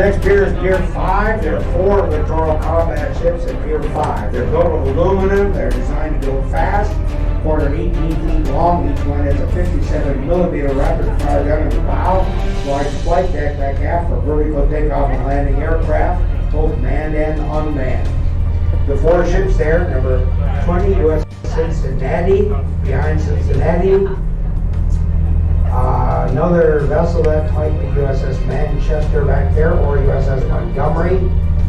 Next pier is Pier 5. There are 4 littoral combat ships at Pier 5. They're built of aluminum. They're designed to go fast. 418 feet long. Each one has a 57mm rapid fire gun in the bow. Large flight deck back aft for vertical takeoff and landing aircraft, both manned and unmanned. The 4 ships there, number 20 U.S. Cincinnati, behind Cincinnati. Another vessel that might be USS Manchester back there, or USS Montgomery.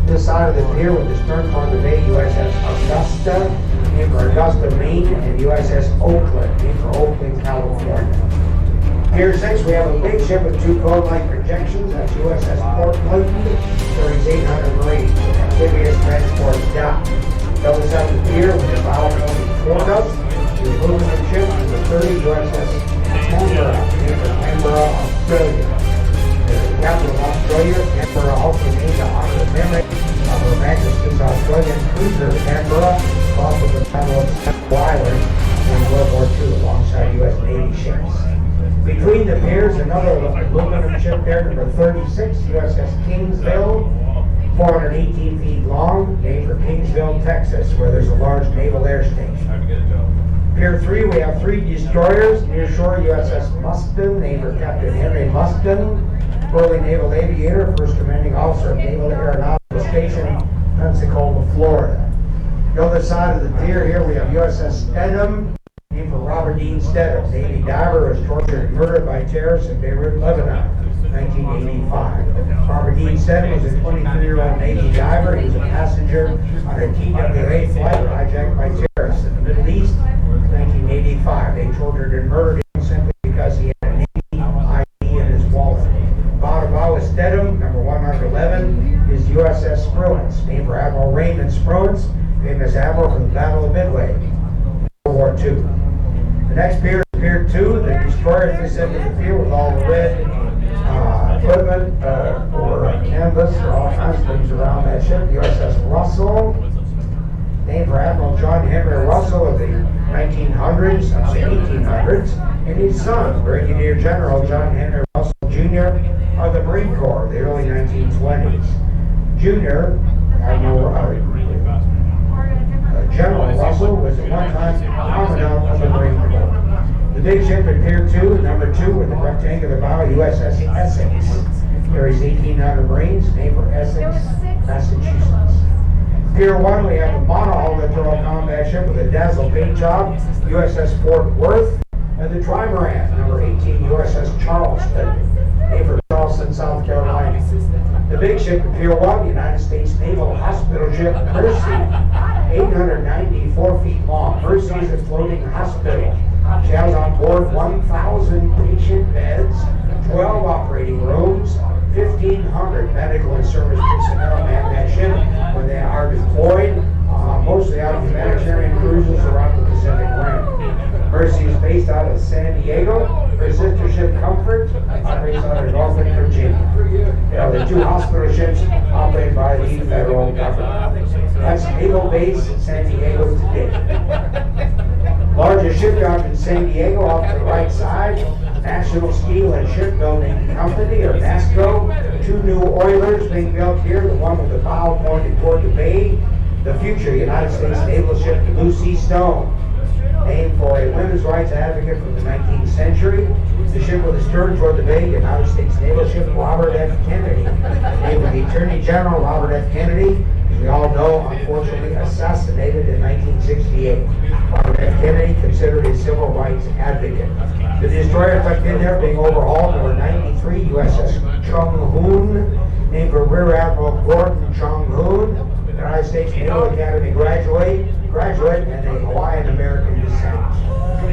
This side of the pier with the stern toward the bay, USS Augusta, named for Augusta, Maine, and USS Oakland, named for Oakland, California. Pier 6, we have a big ship with 2 cone-like projections. That's USS Portland, carries 800 Marines, amphibious transport dock. Double side of the pier with the bow pointing toward us. The aluminum ship is the 30 USS Canberra, named for Canberra, Australia. The capital of Australia, Canberra, also named to honor the memory of Her Majesty's Australian cruiser Canberra, lost at the Battle of Staten Island in World War II alongside U.S. Navy ships. Between the piers, another aluminum ship there, number 36, USS Kingsville, 418 feet long, named for Kingsville, Texas, where there's a large naval air station. Pier 3, we have 3 destroyers. Near shore, USS Muston, named for Captain Henry Muston, early naval aviator, first commanding officer of Naval Aeronautical Station, Pensacola, Florida. The other side of the pier here, we have USS Stedham, named for Robert Dean Stedham, Navy diver, was tortured and murdered by terrorists in Beirut, Lebanon, 1985. Robert Dean Stedham was a 23-year-old Navy diver. He was a passenger on a TWA flight hijacked by terrorists in the Middle East, 1985. They tortured and murdered him simply because he had a Navy ID in his wallet. Bow is Stedham, number 111, is USS Spruance, named for Admiral Raymond Spruance, famous admiral from the Battle of Midway, World War II. The next pier is Pier 2. The destroyer fits into the pier with all the red equipment or canvas or all kinds of things around that ship. The USS Russell, named for Admiral John Henry Russell of the 1900s, I'm saying 1800s, and his son, Brigadier General John Henry Russell Jr. of the Marine Corps, the early 1920s. Junior, General Russell was at one time Commandant of the Marine Corps. The big ship in Pier 2, number 2, with the rectangular bow, USS Essex, carries 1,800 Marines, named for Essex, Massachusetts. Pier 1, we have a monohull littoral combat ship with a dazzle paint job, USS Fort Worth, and the trimaran, number 18, USS Charleston, named for Charleston, South Carolina. The big ship in Pier 1, United States Naval Hospital ship Mercy, 894 feet long. Mercy is a floating hospital. She has on board 1,000 patient beds, 12 operating rooms, 1,500 medical and service personnel man that ship when they are deployed, mostly on humanitarian cruises around the Pacific Rim. Mercy is based out of San Diego. Her sister ship Comfort operates out of Norfolk, Virginia. The 2 hospital ships operated by the federal government. That's Naval Base in San Diego today. Largest shipyard in San Diego off to the right side, National Steel and Shipbuilding Company, or NASCO. 2 new oilers being built here, the one with the bow pointed toward the bay. The future United States naval ship Lucy Stone, named for a women's rights advocate from the 19th century. The ship with a stern toward the bay, United States naval ship Robert F. Kennedy, named for the Attorney General Robert F. Kennedy, as we all know, unfortunately assassinated in 1968. Robert F. Kennedy, considered a civil rights advocate. The destroyer tucked in there being overhauled, number 93, USS Chung Hoon, named for Rear Admiral Gordon Chung Hoon, United States Naval Academy graduate and a Hawaiian American descent.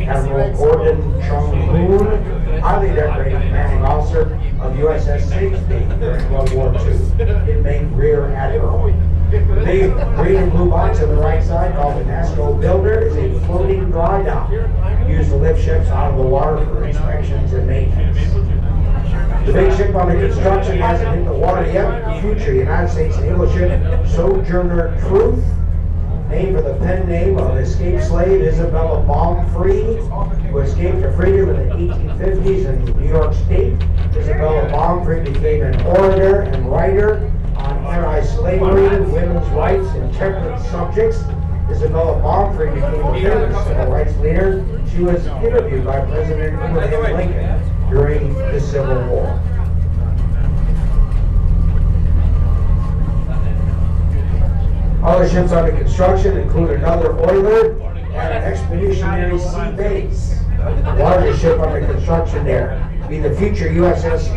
Admiral Gordon Chung Hoon, highly decorated commanding officer of USS Sigsbee during World War II. Didn't make Rear Admiral. The big green and blue box on the right side, called the NASCO Builder, is a floating dry dock used to lift ships out of the water for inspections and maintenance. The big ship under construction hasn't hit the water yet. The future United States naval ship Sojourner Truth, named for the pen name of escaped slave Isabella Baumfree, who escaped to freedom in the 1850s in New York State. Isabella Baumfree became an orator and writer on anti-slavery, women's rights, and temperance subjects. Isabella Baumfree became a famous civil rights leader. She was interviewed by President Abraham Lincoln during the Civil War. Other ships under construction include another oiler and an expeditionary sea base. The largest ship under construction there will be the future USS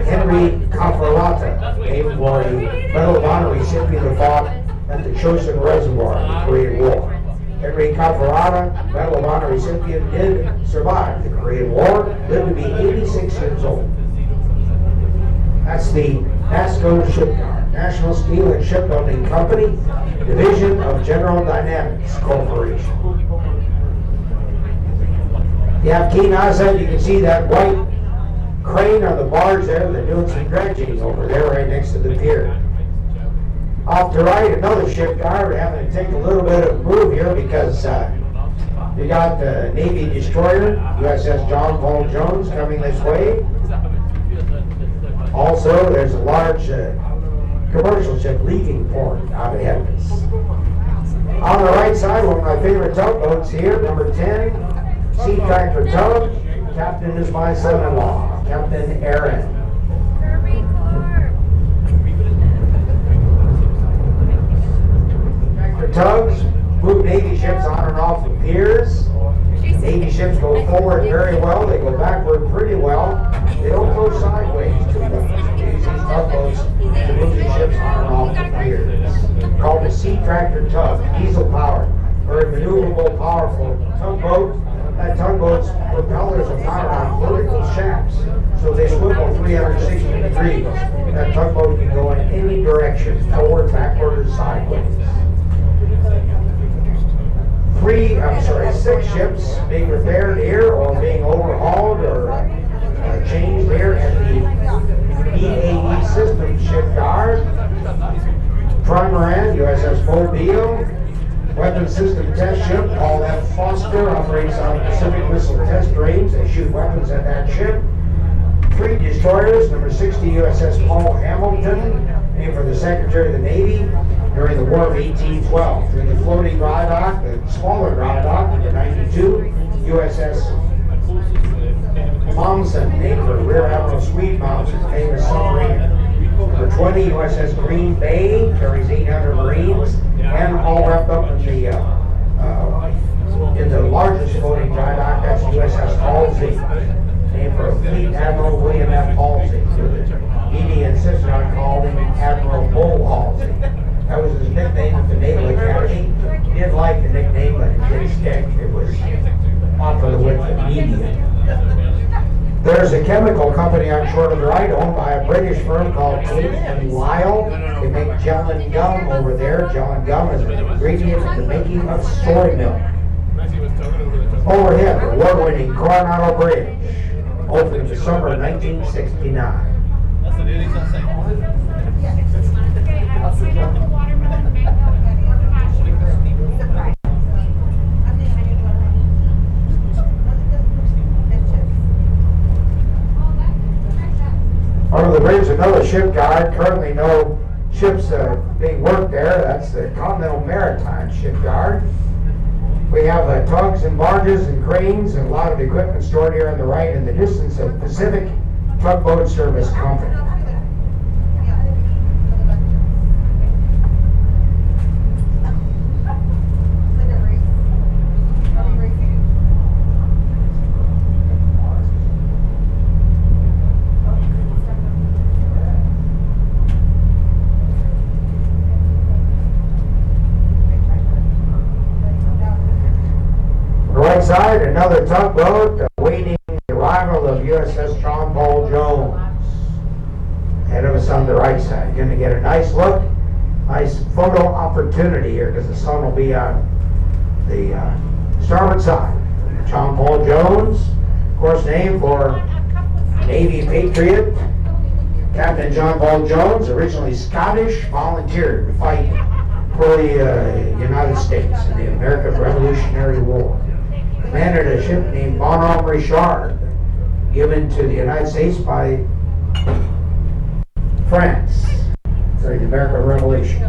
Henry Cafarata, named for the Medal of Honor recipient who fought at the Chosin Reservoir in the Korean War. Henry Cafarata, Medal of Honor recipient, did survive the Korean War, lived to be 86 years old. That's the NASCO Shipyard, National Steel and Shipbuilding Company, division of General Dynamics Corporation. You have keen eyesight, you can see that white crane on the barge there. They're doing some dredging over there right next to the pier. Off to right, another shipyard. We're having to take a little bit of a move here because you got the Navy destroyer, USS John Paul Jones, coming this way. Also, there's a large commercial ship leaving port out ahead of us. On the right side, one of my favorite tugboats here, number 10, Sea Tractor Tug. Captain is my son-in-law, Captain Aaron. Tractor tugs move Navy ships on and off the piers. Navy ships go forward very well. They go backward pretty well. They don't go sideways too much. They use these tugboats to move the ships on and off the piers. Called the Sea Tractor Tug, diesel powered, very maneuverable, powerful tugboat. That tugboat's propellers are mounted on vertical shafts, so they swivel 360 degrees. That tugboat can go in any direction, forward, backward, or sideways. Six ships being repaired here or being overhauled or changed here at the BAE Systems Shipyard. Trimaran, USS Mobile. Weapons System Test Ship, Paul F. Foster, operates on Pacific Missile Test Range. They shoot weapons at that ship. 3 destroyers, number 60 USS Paul Hamilton, named for the Secretary of the Navy during the War of 1812. During the floating dry dock, the smaller dry dock, number 92 USS Momsen, named for Rear Admiral Swede Momsen's famous submarine. Number 20 USS Green Bay, carries 800 Marines, and all wrapped up in the largest floating dry dock, that's USS Halsey, named for Fleet Admiral William F. Halsey. He insisted on calling him Admiral Bull Halsey. That was his nickname at the Naval Academy. He didn't like the nickname, but it did stick. It was popular with the media. There's a chemical company on shore to the right, owned by a British firm called Tate and Lyle. They make gel and gum over there. Gel and gum is an ingredient in the making of soy milk. Overhead, the award-winning Coronado Bridge, opened in December 1969. Under the bridge, another shipyard. Currently no ships being worked there. That's the Continental Maritime Shipyard. We have tugs and barges and cranes and a lot of equipment stored here on the right in the distance of Pacific Tugboat Service Company. Side, another tugboat awaiting the arrival of USS John Paul Jones. Ahead of us on the right side. Going to get a nice look, nice photo opportunity here because the sun will be on the starboard side. John Paul Jones, of course, named for Navy patriot Captain John Paul Jones, originally Scottish, volunteered to fight for the United States in the American Revolutionary War. Commanded a ship named Bonhomme Richard, given to the United States by France during the American Revolution.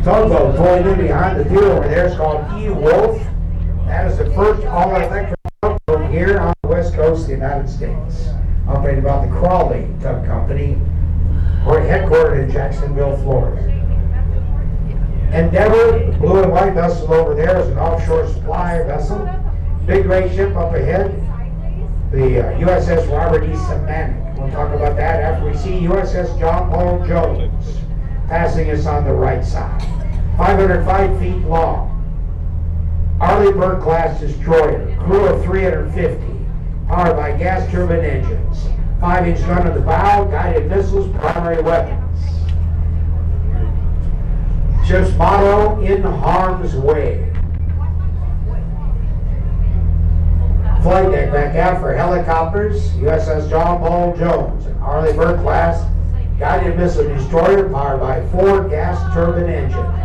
Tugboat pulling in behind the deal over there is called E-Wolf. That is the first all-electric tugboat here on the west coast of the United States, operated by the Crawley Tug Company, headquartered in Jacksonville, Florida. Endeavor, the blue and white vessel over there, is an offshore supply vessel. Big gray ship up ahead, the USS Robert E. Semantic. We'll talk about that after we see USS John Paul Jones passing us on the right side. 505 feet long. Arleigh Burke class destroyer, crew of 350, powered by gas turbine engines. 5-inch gun at the bow, guided missiles, primary weapons. Ship's motto, in harm's way. Flight deck back out for helicopters, USS John Paul Jones, an Arleigh Burke class guided missile destroyer powered by 4 gas turbine engines.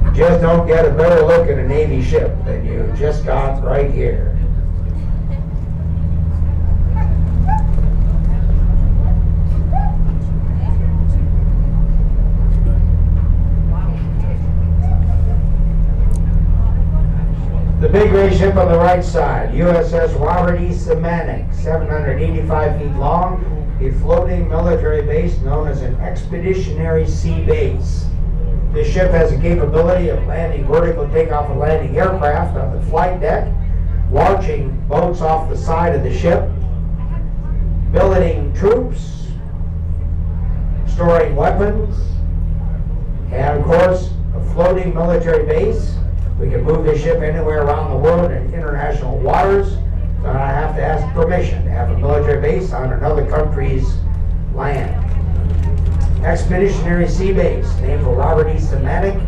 You just don't get a better look at a Navy ship than you just got right here. The big gray ship on the right side, USS Robert E. Semantic, 785 feet long, a floating military base known as an expeditionary sea base. This ship has the capability of landing vertical takeoff and landing aircraft on the flight deck, launching boats off the side of the ship, billeting troops, storing weapons, and of course, a floating military base. We can move this ship anywhere around the world in international waters. So I have to ask permission to have a military base on another country's land. Expeditionary Sea Base, named for Robert E. Semantic,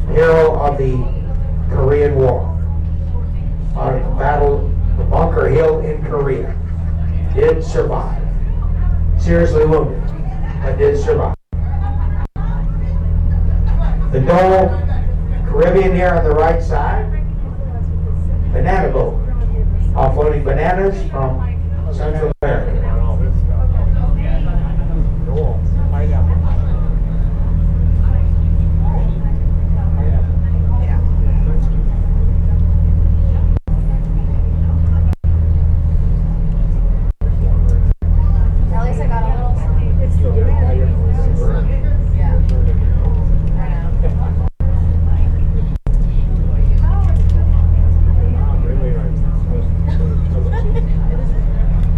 hero of the Korean War. Fought at the Battle of Bunker Hill in Korea. Did survive. Seriously wounded, but did survive. The Dole Caribbean here on the right side. Banana boat. Offloading bananas from Central America.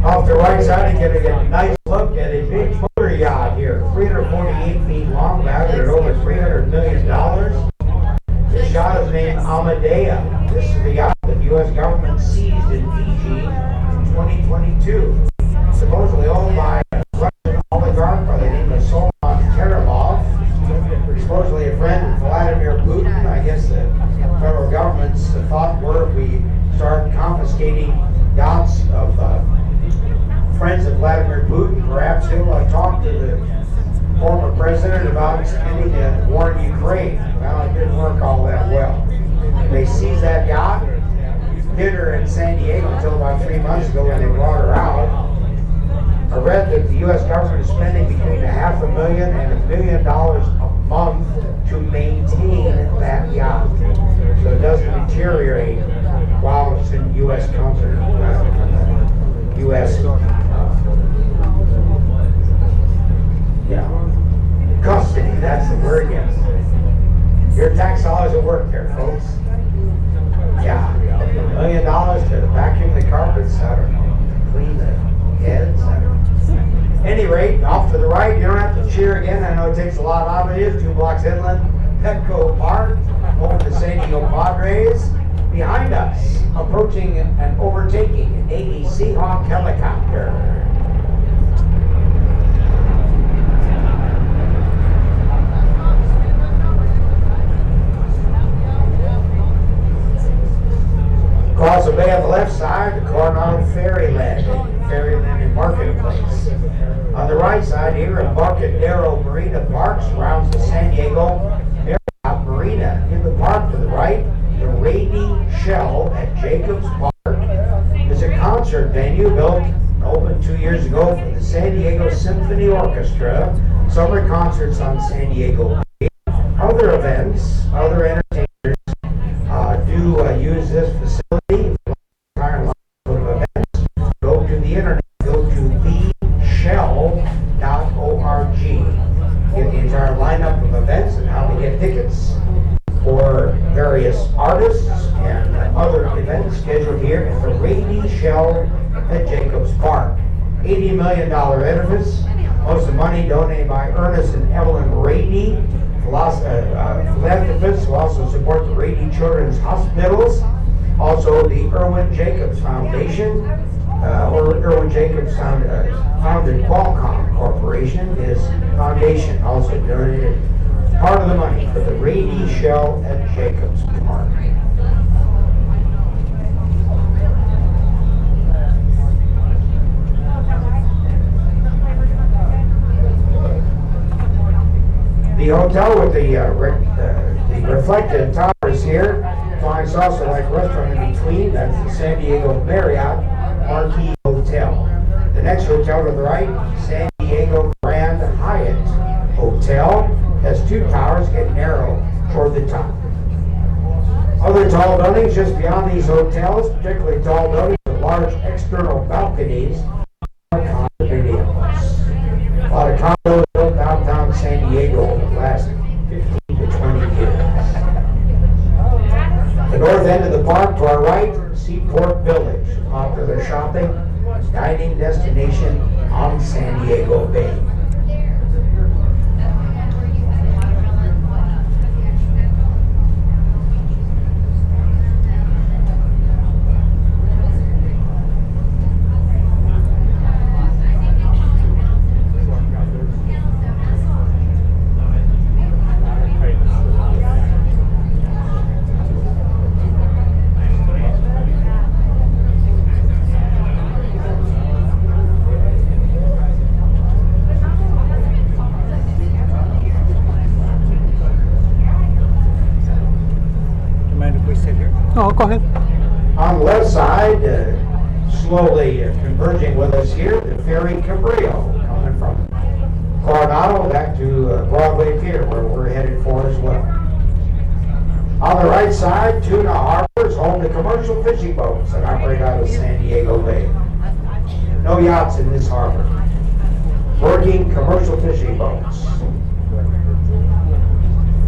Off the right side, you get a nice look at a big motor yacht here, 348 feet long, valued at over $300 million. This yacht is named Amadea. This is the yacht that the U.S. government seized in Fiji in 2022. Supposedly owned by a Russian oligarch by the name of Solomon Karamov, supposedly a friend of Vladimir Putin. I guess the federal government's thought were if we start confiscating yachts of friends of Vladimir Putin, perhaps he'll talk to the former president about extending the war in Ukraine. Well, it didn't work all that well. They seized that yacht, hid her in San Diego until about 3 months ago when they brought her out. I read that the U.S. government is spending between $500,000 and $1 million a month to maintain that yacht, so it doesn't deteriorate while it's in U.S. custody. Custody, that's the word, yes. Your tax dollars at work there, folks. Yeah, $1 million to vacuum the carpets, I don't know, clean the heads, I don't know. Any rate, off to the right, you don't have to cheer again. I know it takes a lot out of you. 2 blocks inland, Petco Park, over the San Diego Padres. Behind us, approaching and overtaking an Navy Seahawk helicopter. Ferryland Marketplace. On the right side here, Embarcadero Marina Park surrounds the San Diego Marriott Marina. In the park to the right, the Rainy Shell at Jacobs Park is a concert venue opened 2 years ago for the San Diego Symphony Orchestra. Summer concerts on San Diego Bay. Other events, other entertainers do use this facility. Entire line of events. Go to the internet. Go to theshell.org. Get the entire lineup of events and how to get tickets for various artists and other events scheduled here at the Rainy Shell at Jacobs Park. $80 million edifice. Most of the money donated by Ernest and Evelyn Rady, philanthropists who also support the Rady Children's Hospitals. Also the Irwin Jacobs Foundation, or Irwin Jacobs founded Qualcomm Corporation. His foundation also donated part of the money for the Rainy Shell at Jacobs Park. The hotel with the reflected towers here finds also like a restaurant in between. That's the San Diego Marriott Marquis Hotel. The next hotel to the right, San Diego Grand Hyatt Hotel, has two towers get narrow toward the top. Other tall buildings just beyond these hotels, particularly tall buildings with large external balconies, are condominiums. A lot of condos built downtown San Diego over the last 15 to 20 years. The north end of the park to our right, Seaport Village, a popular shopping, dining destination on San Diego Bay. Oh, go ahead. On the left side, slowly converging with us here, the ferry Cabrillo, coming from Coronado back to Broadway Pier, where we're headed for as well. On the right side, Tuna Harbor is home to commercial fishing boats that operate out of San Diego Bay. No yachts in this harbor. Working commercial fishing boats.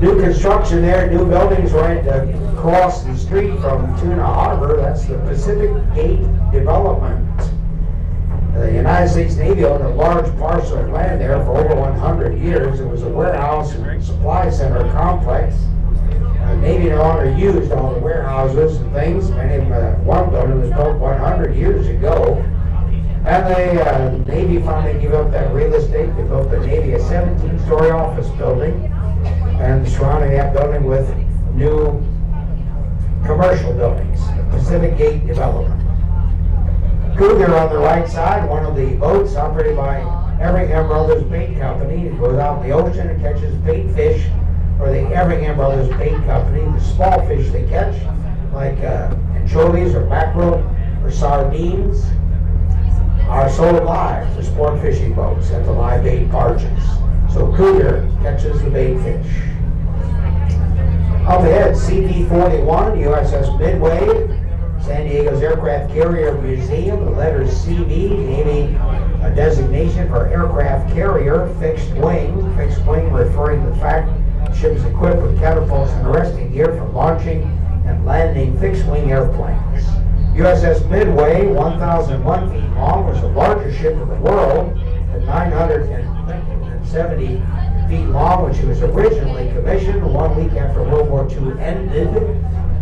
New construction there, new buildings right across the street from Tuna Harbor. That's the Pacific Gate development. The United States Navy owned a large parcel of land there for over 100 years. It was a warehouse and supply center complex. The Navy no longer used all the warehouses and things. One building was built 100 years ago. And the Navy finally gave up that real estate. They built the Navy a 17-story office building, and surrounding that building with new commercial buildings, Pacific Gate development. Cougar on the right side, one of the boats operated by Everingham Brothers Bait Company. It goes out in the ocean and catches bait fish for the Everingham Brothers Bait Company. The small fish they catch, like anchovies or mackerel or sardines, are sold live to sport fishing boats at the live bait barges. So Cougar catches the bait fish. Up ahead, CV-41, USS Midway, San Diego's Aircraft Carrier Museum. The letters CV, naming a designation for aircraft carrier, fixed wing. Fixed wing referring to the fact the ship is equipped with catapults and arresting gear for launching and landing fixed wing airplanes. USS Midway, 1,001 feet long, was the largest ship in the world at 970 feet long when she was originally commissioned 1 week after World War II ended.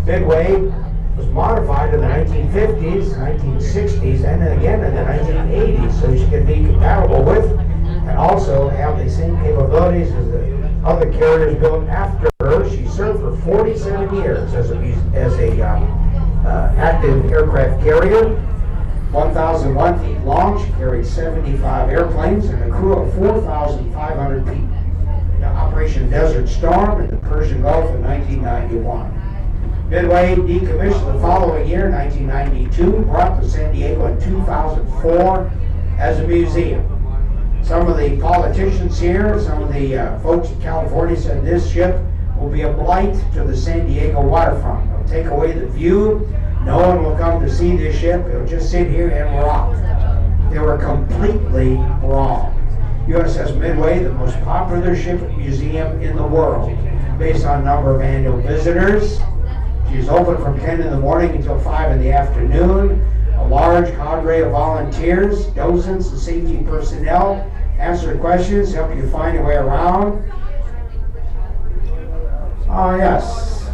Midway was modified in the 1950s, 1960s, and then again in the 1980s, so she could be compatible with and also have the same capabilities as the other carriers built after her. She served for 47 years as a active aircraft carrier. 1,001 feet long, she carried 75 airplanes and a crew of 4,500 people. The Operation Desert Storm in the Persian Gulf in 1991. Midway decommissioned the following year, 1992, brought to San Diego in 2004 as a museum. Some of the politicians here, some of the folks in California said this ship will be a blight to the San Diego waterfront. It'll take away the view. No one will come to see this ship. It'll just sit here and rock. They were completely wrong. USS Midway, the most popular ship museum in the world, based on number of annual visitors. She's open from 10 in the morning until 5 in the afternoon. A large cadre of volunteers, dozens of safety personnel, answer questions, help you find your way around. Oh, yes.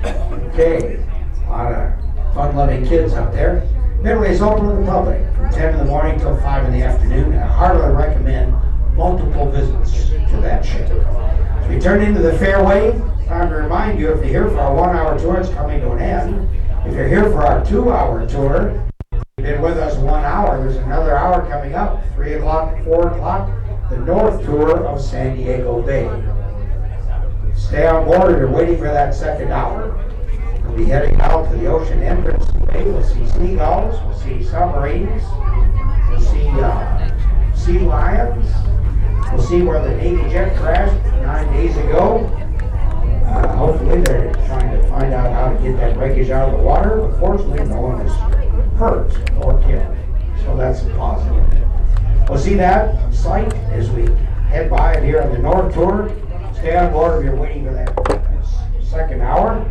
Okay. A lot of fun-loving kids up there. Midway is open to the public from 10 in the morning till 5 in the afternoon. I heartily recommend multiple visits to that ship. As we turn into the fairway, time to remind you, if you're here for our 1-hour tour, it's coming to an end. If you're here for our 2-hour tour, you've been with us 1 hour, there's another hour coming up, 3 o'clock, 4 o'clock, the North Tour of San Diego Bay. Stay on board if you're waiting for that second hour. We'll be heading out to the ocean entrance today. We'll see seagulls, we'll see submarines, we'll see sea lions, we'll see where the Navy jet crashed 9 days ago. Hopefully they're trying to find out how to get that wreckage out of the water. Unfortunately, no one is hurt or killed, so that's a positive. We'll see that on site as we head by it here on the North Tour. Stay on board if you're waiting for that second hour.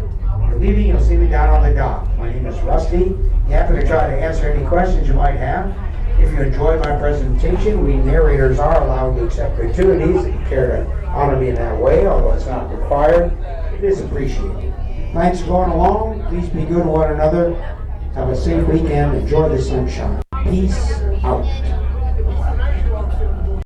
If you're leaving, you'll see me down on the dock. My name is Rusty. Happy to try to answer any questions you might have. If you enjoyed my presentation, we narrators are allowed to accept gratuities if you care to honor me in that way, although it's not required. It is appreciated. Thanks for going along. Please be good to one another. Have a safe weekend. Enjoy the sunshine. Peace out.